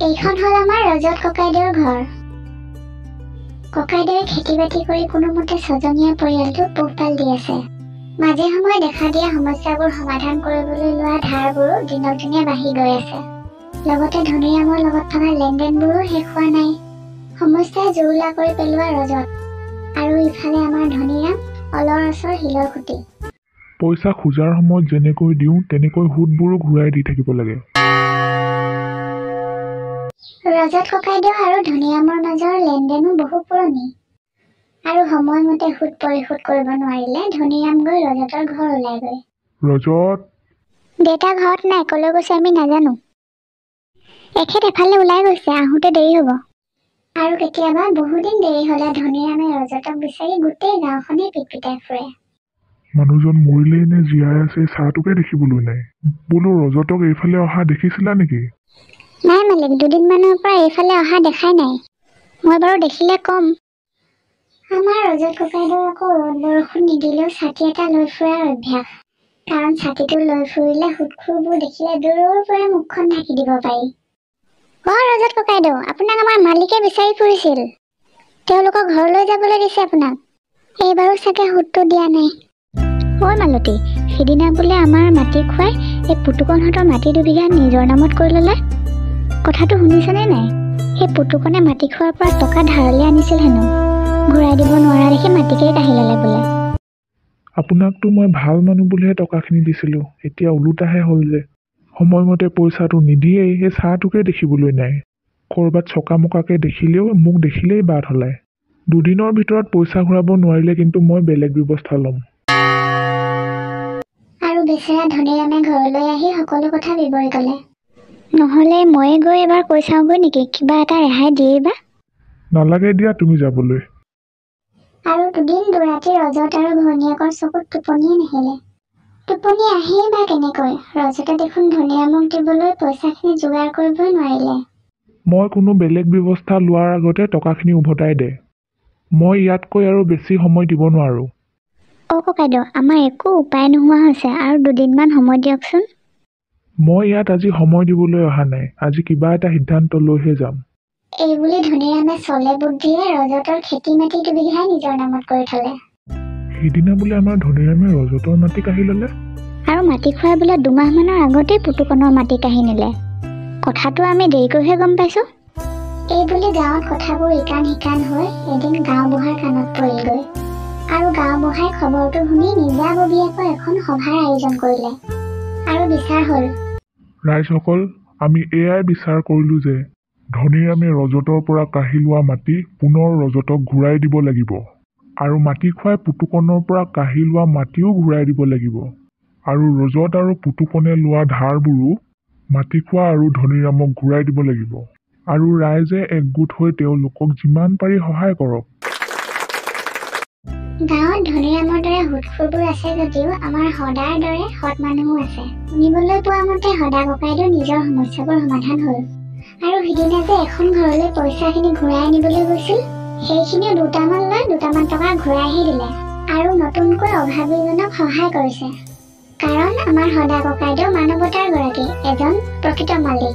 এইখন হল আমাৰ ৰজত ককাইদেউৰ ঘৰ। ককাইদেউৱে খেতি বাতি কৰি কোনোমতে ছজনীয়া পৰিয়ালটো পোহপাল দি আছে। মাজে সময়ে দেখা দিয়া সমস্যাবোৰ সমাধান কৰিবলৈ লোৱা ধাৰবোৰো দিনক দিনে বাঢ়ি গৈ আছে। লগতে ধনীৰামৰ লগত থকা লেনদেনবোৰো শেষ হোৱা নাই। সমস্যাই জুৰুলা কৰি পেলোৱা ৰজত, আৰু ইফালে আমাৰ ধনীৰাম অলৰ অচৰ শিলৰ খুঁটি। পইচা খোজাৰ সময়ত যেনেকৈ দিওঁ তেনেকৈ সুদবোৰো ঘূৰাই দি থাকিব লাগে। ৰজত ককাইদেউ আৰু ধনীৰামৰ মাজৰ লেনদেনো বহু পুৰণি, আৰু সময়মতে সুদ পৰিশোধ কৰিব নোৱাৰিলে ধনীৰাম গৈ ৰজতৰ ঘৰ ওলাইগৈ। ৰজত! দেউতা ঘৰত নাই, কলৈ গৈছে আমি নাজানো। এখেত এফালে ওলাই গৈছে, আহোঁতে দেৰি হ'ব। আৰু কেতিয়াবা বহুদিন দেৰি হলে ধনীৰামে ৰজতক বিচাৰি গোটেই গাঁওখনেই পিটপিটাই ফুৰে। মানুহজন মৰিলেই নে জীয়াই আছে চাহটোকে দেখিবলৈ নাই। বোলো ৰজতক এইফালে অহা দেখিছিলা নেকি? নাই মালিক, দুদিনমানৰ পৰা এইফালে অহা দেখাই নাই। মই বাৰু দেখিলে কম। আমাৰ ৰজত ককাইদেউৰ আকৌ ৰ'দ বৰষুণ নিদিলেও ছাতি এটা লৈ ফুৰাৰ অভ্যাস। কাৰণ ছাতিটো লৈ ফুৰিলে সুদখোৰবোৰ দেখিলে দূৰৰ পৰা মুখখন ঢাকি দিব পাৰি। ৰজত ককাইদেউ, আপোনাক আমাৰ মালিকে বিচাৰি ফুৰিছিল। তেওঁলোকৰ ঘৰলৈ যাবলৈ দিছে আপোনাক। এইবাৰো চাগে সুদটো দিয়া নাই। মালতী, সিদিনা বোলে আমাৰ মাটি খুৱাই এই পুতুকণহঁতৰ মাটি 2 বিঘা নিজৰ নামত কৰি ল'লে। কথাটো শুনিছেনে নাই? সেই পুতুকণে মাটি খোৱাৰ পৰা টকা ধাৰলৈ আনিছিল হেনো। ঘূৰাই দিব নোৱাৰা দেখি মাটিকেই কাঢ়ি ল'লে বোলে। আপোনাকতো মই ভাল মানুহ বুলিহে টকাখিনি দিছিলোঁ, এতিয়া ওলোটাহে হ'ল যে। সময়মতে পইচাটো নিদিয়েই, সেই চাহটোকে দেখিবলৈ নাই। ক'ৰবাত চকামকাকে দেখিলেও মোক দেখিলেই বাট হলায়। দুদিনৰ ভিতৰত পইচা ঘূৰাব নোৱাৰিলে কিন্তু মই বেলেগ ব্যৱস্থা ল'ম। আৰু বেচেৰা ধনীৰামে ঘৰলৈ আহি সকলো কথা বিৱৰি ক'লে। নহ'লে ময়ে গৈ এবাৰ কৈ চাওঁগৈ নেকি, কিবা এটা ৰেহাই দিয়েই বা? নালাগে দিয়া তুমি যাবলৈ। আৰু দুদিন দুৰাতি ৰজত আৰু ঘৈণীয়েকৰ চকুত টোপনিয়ে নাহিলে। টোপনি আহেই বা কেনেকৈ? ৰজতে দেখোন ধনীৰামক দিবলৈ পইচাখিনি যোগাৰ কৰিবই নোৱাৰিলে। মই কোনো বেলেগ ব্যৱস্থা লোৱাৰ আগতে টকাখিনি উভতাই দে। মই ইয়াতকৈ আৰু বেছি সময় দিব নোৱাৰোঁ। ককাইদেউ, আমাৰ একো উপায় নোহোৱা হৈছে, আৰু দুদিনমান সময় দিয়কচোন। মই ইয়াত আজি সময় দিবলৈ অহা নাই, আজি কিবা এটা সিদ্ধান্ত লৈহে যাম। এইবুলি ধনীৰামে চলে বুদ্ধিৰে ৰজতৰ খেতি মাটি 2 বিঘাই নিজৰ নামত কৰি থলে। সিদিনা বোলে আমাৰ ধনীৰামে ৰজতৰ মাটি কাঢ়ি ল'লে। আৰু মাটি খোৱাৰ বোলে 2 মাহমানৰ আগতেই পুতুকণৰ মাটি কাঢ়ি নিলে। কথাটো আমি দেৰিকৈহে গম পাইছোঁ। এইবুলি গাঁৱত কথাবোৰ ইকান সিকান হৈ এদিন গাঁওবুঢ়াৰ কাণত পৰিলগৈ। আৰু গাঁওবুঢ়াই খবৰটো শুনি নিজাববীয়াকৈ এখন সভাৰ আয়োজন কৰিলে। আৰু বিচাৰ হ'ল। ৰাইজসকল, আমি এয়াই বিচাৰ কৰিলোঁ যে ধনীৰামে ৰজতৰ পৰা কাঢ়ি লোৱা মাটি পুনৰ ৰজতক ঘূৰাই দিব লাগিব। আৰু মাটি খুৱাই পুতুকণৰ পৰা কাঢ়ি লোৱা মাটিও ঘূৰাই দিব লাগিব। আৰু ৰজত আৰু পুতুকণে লোৱা ধাৰবোৰো মাটি খোৱা আৰু ধনীৰামক ঘূৰাই দিব লাগিব। আৰু ৰাইজে একগোট হৈ তেওঁলোকক যিমান পাৰি সহায় কৰক। গাঁৱত ধনীৰামৰ দৰে সুদখোৰবোৰ আছে যদিও আমাৰ সদাৰ দৰে সৎ মানুহো আছে। শুনিবলৈ পোৱা মতে সদা ককাইদেউ নিজৰ সমস্যাবোৰ সমাধান হ'ল। আৰু সিদিনা যে এখন ঘৰলৈ পইচাখিনি ঘূৰাই আনিবলৈ গৈছিল, সেইখিনিও 2টামান লৈ 2টামান টকা ঘূৰাইহে দিলে। আৰু নতুনকৈ অভাৱীজনক সহায় কৰিছে। কাৰণ আমাৰ সদা ককাইদেউ মানৱতাৰ গৰাকী, এজন প্ৰকৃত মালিক।